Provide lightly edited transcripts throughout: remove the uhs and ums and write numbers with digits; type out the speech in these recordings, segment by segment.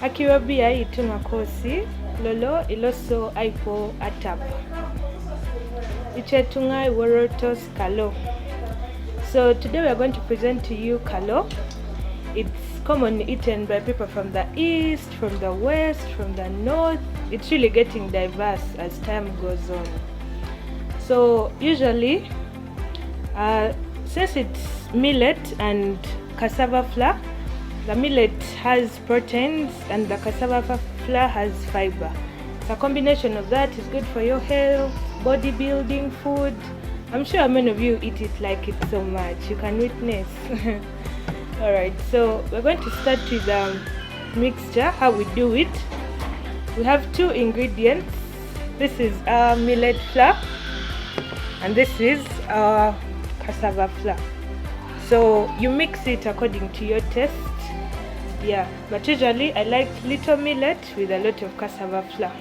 Akirabia itunga kosi lolo iloso aipo atap. Ichetunga iworotos kaloo. So today we are going to present to you kaloo. It's commonly eaten by people from the east, from the west, from the north. It's really getting diverse as time goes on. So usually, since it's millet and cassava flour, the millet has proteins and the cassava flour has fiber. So a combination of that is good for your health, bodybuilding food. I'm sure many of you eat it like it so much. You can witness. Alright, so we're going to start with the mixture, how we do it. We have two ingredients. This is our millet flour and this is our cassava flour. So you mix it according to your taste. Yeah, but usually I like little millet with a lot of cassava flour.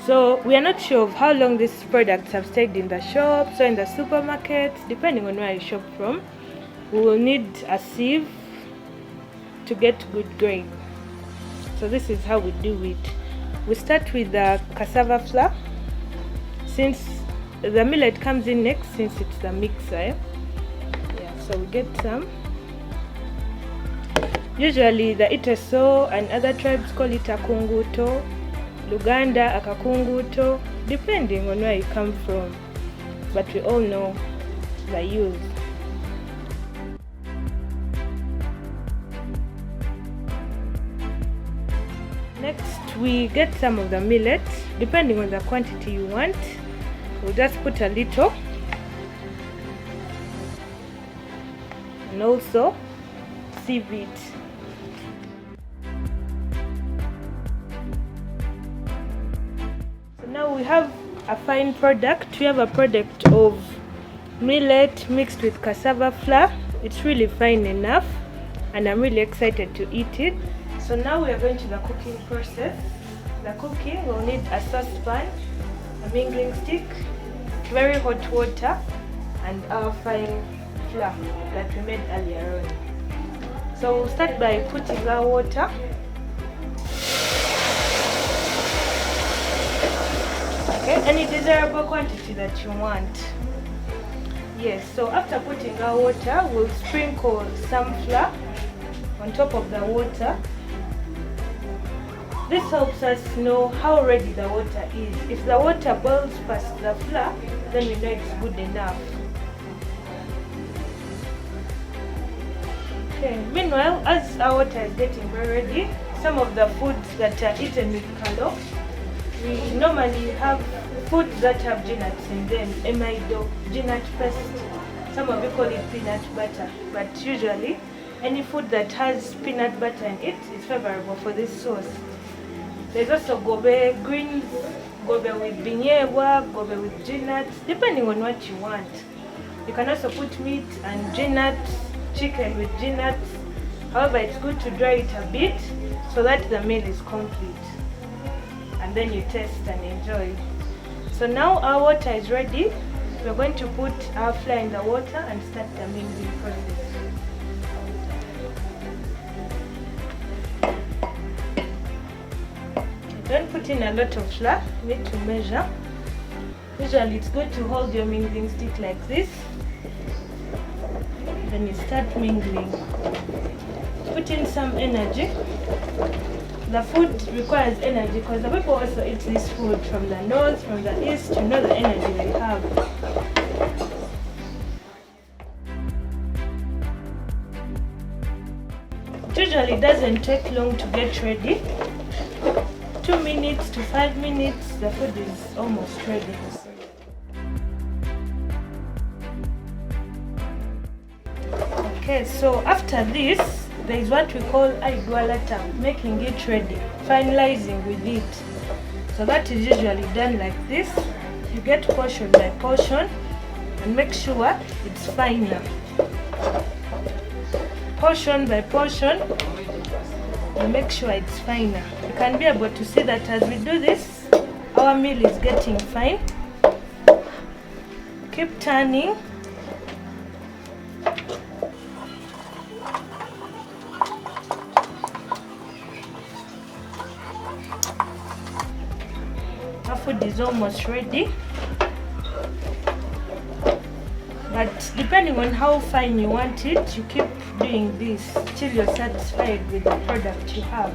So we are not sure of how long these products have stayed in the shops or in the supermarkets, depending on where you shop from. We will need a sieve to get good grain. So this is how we do it. We start with the cassava flour, since the millet comes in next, since it's the mixer. Yeah, so we get some. Usually the Iteso and other tribes call it akunguto, Uganda akakunguto, depending on where you come from. But we all know the use. Next we get some of the millet, depending on the quantity you want. We'll just put a little. And also sieve it. Now we have a fine product. We have a product of millet mixed with cassava flour. It's really fine enough and I'm really excited to eat it. So now we are going to the cooking process. The cooking, we'll need a saucepan, a mingling stick, very hot water, and our fine flour that we made earlier on. So we'll start by putting our water. Okay, any desirable quantity that you want. Yes, so after putting our water, we'll sprinkle some flour on top of the water. This helps us know how ready the water is. If the water boils past the flour, then we know it's good enough. Okay, meanwhile, as our water is getting very ready, some of the foods that are eaten with kaloo, we normally have foods that have peanuts in them, amaido, peanut paste. Some of you call it peanut butter, but usually any food that has peanut butter in it is favorable for this sauce. There's also gobe, greens, gobe with binyewa, gobe with peanuts, depending on what you want. You can also put meat and peanuts, chicken with peanuts. However, it's good to dry it a bit so that the meal is complete. And then you taste and enjoy. So now our water is ready. We're going to put our flour in the water and start the mingling process. Don't put in a lot of flour, you need to measure. Usually it's good to hold your mingling stick like this. Then you start mingling. Put in some energy. The food requires energy because the people also eat this food from the north, from the east, you know the energy they have. It usually doesn't take long to get ready. 2 minutes to 5 minutes, the food is almost ready. Okay, so after this, there is what we call aigwalata, making it ready, finalizing with it. So that is usually done like this. You get portion by portion and make sure it's finer. Portion by portion, and make sure it's finer. You can be able to see that as we do this, our meal is getting fine. Keep turning. is almost ready. But depending on how fine you want it, you keep doing this till you're satisfied with the product you have.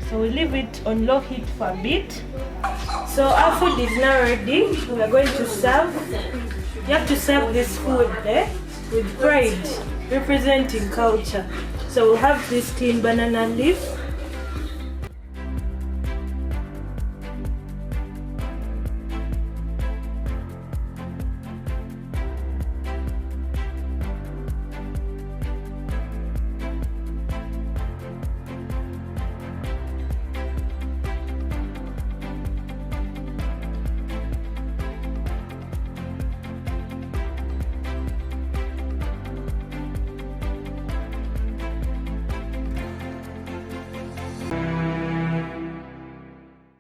So we leave it on low heat for a bit. So our food is now ready. We are going to serve. You have to serve this food with pride, representing culture. So we'll have this clean banana leaf.